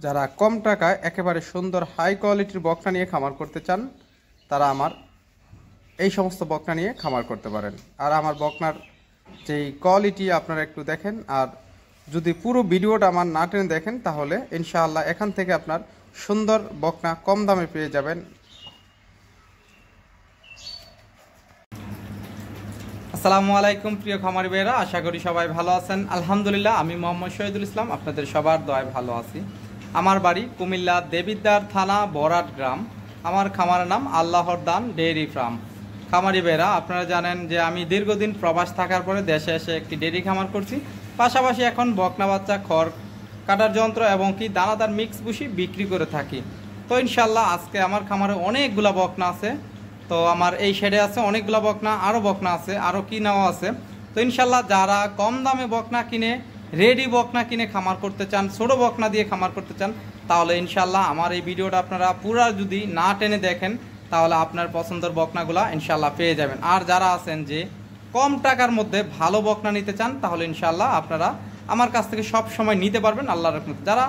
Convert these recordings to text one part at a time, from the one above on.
যারা কম টাকায় একেবারে সুন্দর হাই কোয়ালিটির বকনা নিয়ে খামার করতে চান তারা আমার এই সমস্ত বকনা নিয়ে খামার করতে পারেন। আর আমার বকনার যেই কোয়ালিটি আপনারা একটু দেখেন, আর যদি পুরো ভিডিওটা আমার না টেনে দেখেন তাহলে ইনশাআল্লাহ এখান থেকে আপনার সুন্দর বকনা কম দামে পেয়ে যাবেন। আসসালামু আলাইকুম প্রিয় খামারি ভাইরা, আশা করি সবাই ভালো আছেন। আলহামদুলিল্লাহ, আমি মোহাম্মদ শহীদুল ইসলাম আপনাদের সবার দয়ায় ভালো আছি। আমার বাড়ি কুমিল্লা দেবিদ্বার থানা বরাট গ্রাম। আমার খামারের নাম আল্লাহর দান ডেইরি ফার্ম। খামারি ভাইরা, আপনারা জানেন যে আমি দীর্ঘদিন প্রবাস থাকার পরে দেশে এসে একটি ডেইরি খামার করছি। পাশাপাশি এখন বকনা বাচ্চা, খড় কাটার যন্ত্র এবং কি দানাদার মিক্স ভুসি বিক্রি করে থাকি। তো ইনশাল্লাহ আজকে আমার খামারে অনেকগুলা বকনা আছে। তো আমার এই শেডে আছে অনেকগুলো বকনা, আরও বকনা আছে, আরও কিনাও আছে। তো ইনশাল্লাহ যারা কম দামে বকনা কিনে, রেডি বকনা কিনে খামার করতে চান, ছোটো বকনা দিয়ে খামার করতে চান, তাহলে ইনশাল্লাহ আমার এই ভিডিওটা আপনারা পুরা যদি না টেনে দেখেন তাহলে আপনার পছন্দের বকনাগুলা ইনশাল্লাহ পেয়ে যাবেন। আর যারা আছেন যে কম টাকার মধ্যে ভালো বকনা নিতে চান তাহলে ইনশাল্লাহ আপনারা আমার কাছ থেকে সব সময় নিতে পারবেন আল্লাহর রহমতে। যারা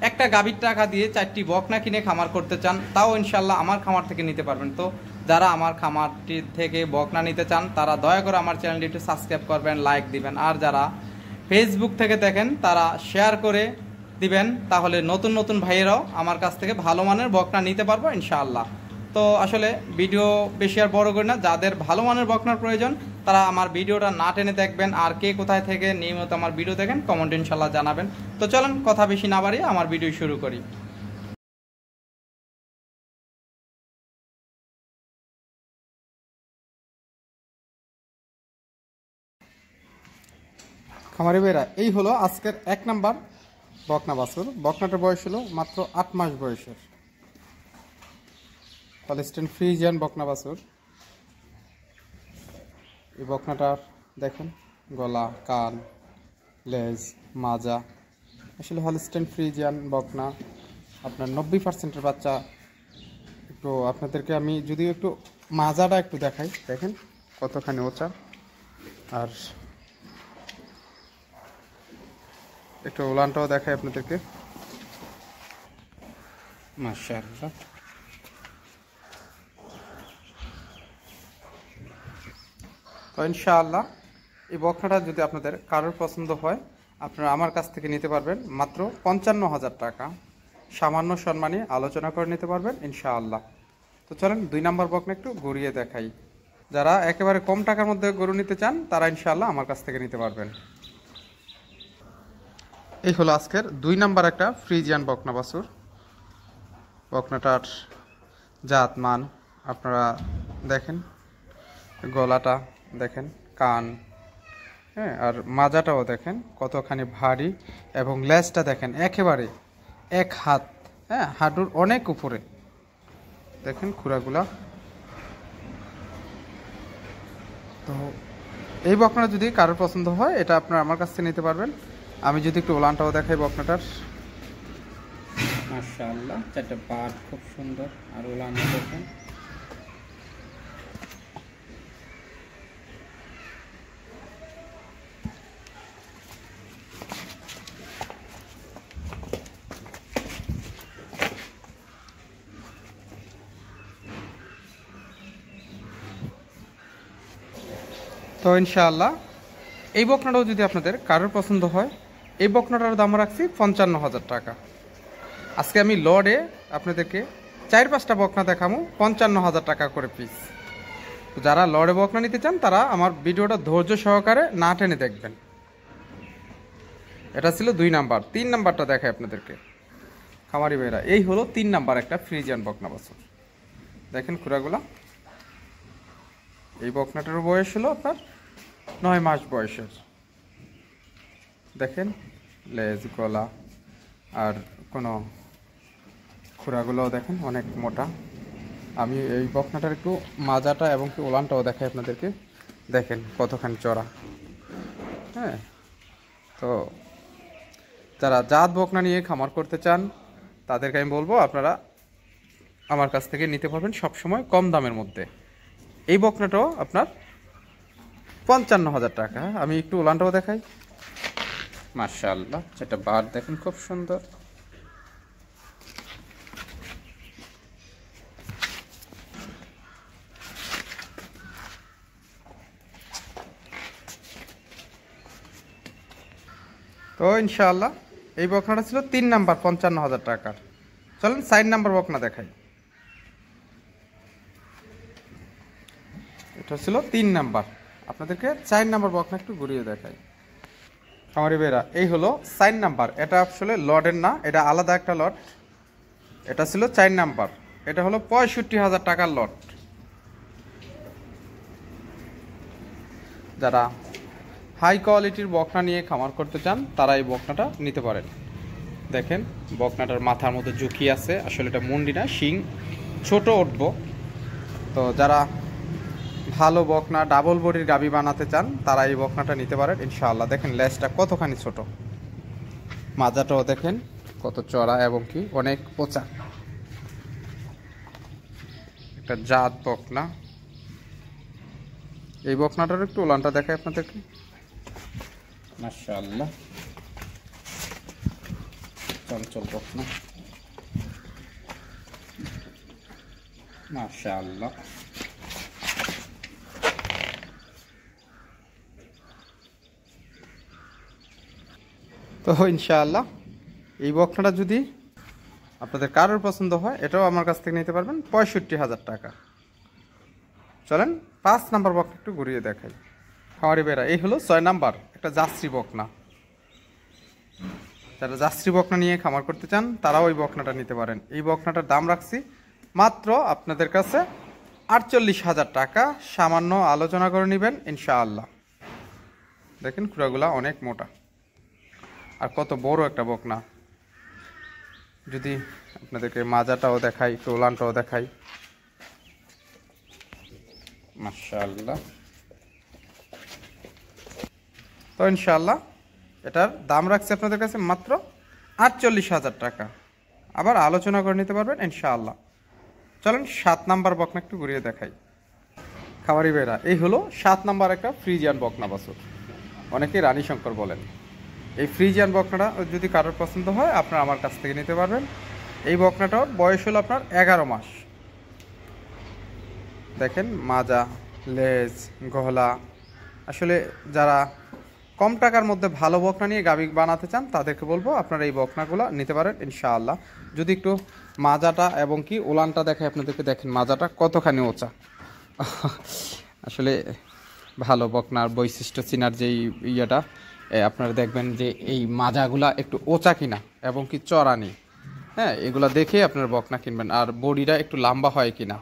একটা গাভীর টাকা দিয়ে 4টি বকনা কিনে খামার করতে চান তাও ইনশাল্লাহ আমার খামার থেকে নিতে পারবেন। তো যারা আমার খামারটি থেকে বকনা নিতে চান তারা দয়া করে আমার চ্যানেলটি একটু সাবস্ক্রাইব করবেন, লাইক দিবেন। আর যারা ফেসবুক থেকে দেখেন তারা শেয়ার করে দিবেন, তাহলে নতুন নতুন ভাইয়েরাও আমার কাছ থেকে ভালো মানের বকনা নিতে পারবো ইনশাআল্লাহ। তো আসলে ভিডিও বেশি আর বড় করি না, যাদের ভালো মানের বকনার প্রয়োজন তারা আমার ভিডিওটা না টেনে দেখবেন। আর কে কোথায় থেকে নিয়মিত আমার ভিডিও দেখেন কমেন্ট ইনশাল্লাহ জানাবেন। তো চলেন কথা বেশি না বাড়িয়ে আমার ভিডিও শুরু করি। খামারি ভাইরা, এই হলো আজকের 1 নাম্বার বকনা বাছুর। বকনাটার বয়স হলো মাত্র 8 মাস বয়সের হলস্টেইন ফ্রিজিয়ান বকনা বাছুর। এই বকনাটার দেখেন গলা, কান, লেজ, মাজা, আসলে হলস্টেইন ফ্রিজিয়ান বকনা। আপনার 90%-এর বাচ্চা। একটু আপনাদেরকে আমি যদি একটু মাজাটা একটু দেখাই, দেখেন কতখানি ওচা। আর একটু উলানটাও দেখাই আপনাদেরকে, মাশাআল্লাহ। তো ইনশাআল্লাহ এই বকনাটা যদি আপনাদের কারোর পছন্দ হয় আপনারা আমার কাছ থেকে নিতে পারবেন মাত্র 55,000 টাকা। সামান্য সম্মানী আলোচনা করে নিতে পারবেন ইনশাআল্লাহ। তো চলেন 2 নাম্বার বকনা একটু ঘুরিয়ে দেখাই। যারা একেবারে কম টাকার মধ্যে গরু নিতে চান তারা ইনশাআল্লাহ আমার কাছ থেকে নিতে পারবেন। এই হলো আজকের 2 নাম্বার একটা ফ্রিজিয়ান বকনা বাছুর। বকনাটার জাত মান আপনারা দেখেন, গলাটা দেখেন, কান, হ্যাঁ, আর মাজাটাও দেখেন কতখানি ভারী, এবং লেজটা দেখেন একেবারে 1 হাত, হ্যাঁ, হাঁটুর অনেক উপরে দেখেন খুরাগুলা। তো এই বকনা যদি কারোর পছন্দ হয় এটা আপনারা আমার কাছ থেকে নিতে পারবেন। আমি যদি একটু ওলানটাও দেখাই বকনাটার, মাশাআল্লাহ, 4টা পাট খুব সুন্দর। আর ওলানটা দেখেন, তো ইনশাআল্লাহ এই বকনাটাও যদি আপনাদের কারোর পছন্দ হয়, এই বকনাটার দাম রাখছি 55,000 টাকা। আজকে আমি লর্ডে আপনাদেরকে 4-5টা বকনা দেখাবো 55,000 টাকা করে পিস। তো যারা লর্ডে বকনা নিতে চান তারা আমার ভিডিওটা ধৈর্য সহকারে না টেনে দেখবেন। এটা ছিল 2 নাম্বার। 3 নাম্বারটা দেখাই আপনাদেরকে খামারি ভাইরা। এই হলো 3 নাম্বার একটা ফ্রিজিয়ান বকনা বাছুর। দেখেন খুরাগুলা। এই বকনাটার বয়স হলো আপনার 9 মাস বয়সের। দেখেন লেজ, গলা আর কোনো খুরাগুলোও দেখেন অনেক মোটা। আমি এই বকনাটার একটু মাজাটা এবং কি ওলানটাও দেখাই আপনাদেরকে, দেখেন কতখানি চড়া। হ্যাঁ, তো যারা জাত বকনা নিয়ে খামার করতে চান তাদেরকে আমি বলবো আপনারা আমার কাছ থেকে নিতে পারবেন সবসময় কম দামের মধ্যে। এই বকনাটাও আপনার 55,000 টাকা। আমি একটু ওলানটাও দেখাই, মাশাআল্লাহ, 4টা বার দেখেন খুব সুন্দর। তো ইনশাআল্লাহ এই বকনাটা ছিল 3 নাম্বার 55,000 টাকার। চলেন 4 নাম্বার বকনা দেখাই। এটা ছিল 3 নাম্বার, আপনাদেরকে 4 নাম্বার বকনা একটু ঘুরিয়ে দেখাই। খামারি ভাইরা এই হলো 4 নাম্বার, এটা আসলে লটের না, এটা আলাদা একটা লট। এটা ছিল 4 নাম্বার, এটা হলো 65,000 টাকার লট। যারা হাই কোয়ালিটির বকনা নিয়ে খামার করতে চান তারা এই বকনাটা নিতে পারেন। দেখেন বকনাটার মাথার মধ্যে ঝুঁকি আছে, আসলে এটা মুন্ডি না, শিং ছোট উঠব। তো যারা ভালো বকনা ডাবল বডির গাবি বানাতে চান তারা এই বকনাটা নিতে পারেন ইনশাআল্লাহ। দেখেন লেজটা কতখানি ছোট, মাজাটাও দেখেন কত চড়া এবং কি অনেক পোচা, একটা জাত বকনা। এই বকনাটার একটু উলানটা দেখাই আপনাদেরকে। মাশাআল্লাহ চঞ্চল বকনা, মাশাআল্লাহ। তো ইনশাআল্লাহ এই বকনাটা যদি আপনাদের কারোর পছন্দ হয় এটাও আমার কাছ থেকে নিতে পারবেন 65,000 টাকা। চলেন 5 নাম্বার বকনা একটু ঘুরিয়ে দেখাই। খামারি বেড়া এই হলো 6 নাম্বার, একটা জার্সি বকনা। যারা জার্সি বকনা নিয়ে খামার করতে চান তারাও ওই বকনাটা নিতে পারেন। এই বকনাটার দাম রাখছি মাত্র আপনাদের কাছে 48,000 টাকা, সামান্য আলোচনা করে নেবেন ইনশাআল্লাহ। দেখেন খুঁড়াগুলা অনেক মোটা আর কত বড় একটা বকনা। যদি আপনাদেরকে মাজাটাও দেখাই, একটু ওলানটাও দেখাই, মাশাআল্লাহ। তো ইনশাআল্লাহ এটার দাম রাখছি আপনাদের কাছে মাত্র 48,000 টাকা, আবার আলোচনা করে নিতে পারবেন ইনশাআল্লাহ। চলেন 7 নাম্বার বকনা একটু ঘুরিয়ে দেখাই। খামারি ভাইরা এই হলো 7 নাম্বার একটা ফ্রিজিয়ান বকনা বাছুর, অনেকেই রানী শঙ্কর বলেন। এই ফ্রিজিয়ান বকনাটা যদি কারোর পছন্দ হয় আপনারা আমার কাছ থেকে নিতে পারবেন। এই বকনাটার বয়স হলো আপনার 11 মাস। দেখেন মাজা, লেজ, গলা, আসলে যারা কম টাকার মধ্যে ভালো বকনা নিয়ে গাভী বানাতে চান তাদেরকে বলবো আপনারা এই বকনাগুলো নিতে পারেন ইনশাআল্লাহ। যদি একটু মাজাটা এবং কি ওলানটা দেখায় আপনাদেরকে, দেখেন মাজাটা কতখানি উঁচা। আসলে ভালো বকনার বৈশিষ্ট্য চিনার যেই ইয়েটা আপনারা দেখবেন যে এই মাজাগুলা একটু ওচা কিনা এবং কি চড়া নেই, হ্যাঁ এগুলা দেখে আপনার বকনা কিনবেন। আর বডিটা একটু লম্বা হয় কিনা,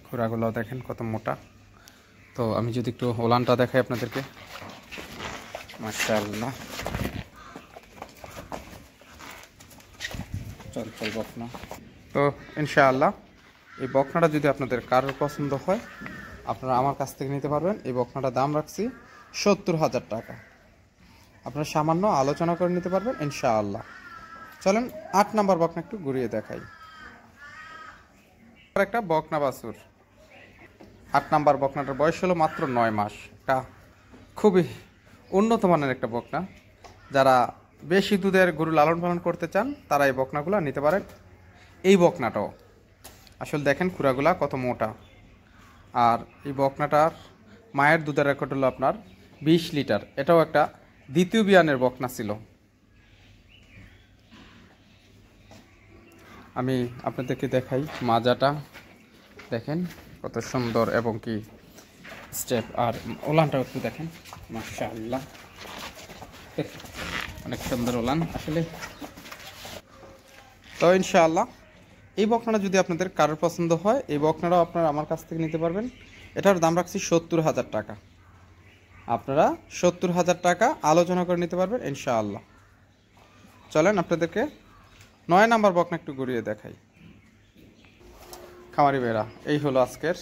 খুঁড়াগুলো দেখেন কত মোটা। তো আমি যদি একটু ওলানটা দেখাই আপনাদেরকে, মাশাআল্লাহ চঞ্চল বকনা। তো ইনশাআল্লাহ এই বকনাটা যদি আপনাদের কারোর পছন্দ হয় আপনারা আমার কাছ থেকে নিতে পারবেন। এই বকনাটার দাম রাখছি 70,000 টাকা, আপনারা সামান্য আলোচনা করে নিতে পারবেন ইনশাআল্লাহ। চলেন 8 নাম্বার বকনা একটু ঘুরিয়ে দেখাই। একটা বকনা বাছুর, 8 নাম্বার বকনাটার বয়স হলো মাত্র 9 মাস। একটা খুবই উন্নত মানের একটা বকনা। যারা বেশি দুধের গরু লালন পালন করতে চান তারা এই বকনাগুলো নিতে পারেন। এই বকনাটাও আসলে দেখেন খুঁড়াগুলা কত মোটা। আর এই বকনাটার মায়ের দুধের রেকর্ড হলো আপনার 20 লিটার। এটাও একটা দ্বিতীয় বিয়ানের বকনা ছিল। আমি আপনাদেরকে দেখাই মাজাটা, দেখেন কত সুন্দর এবং কি স্টেপ। আর ওলানটাও একটু দেখেন, মাশাআল্লাহ অনেক সুন্দর ওলান আসলে। তো ইনশাআল্লাহ এই বকনাটা যদি আপনাদের কারোর পছন্দ হয় এই বকনাটাও আপনারা আমার কাছ থেকে নিতে পারবেন। এটার দাম রাখছি 70,000 টাকা, আপনারা 70,000 টাকা আলোচনা করে নিতে পারবেন ইনশাআল্লাহ। চলেন আপনাদেরকে 9 নাম্বার বকনা একটু ঘুরিয়ে দেখাই। খামারি বেড়া এই হলো আজকের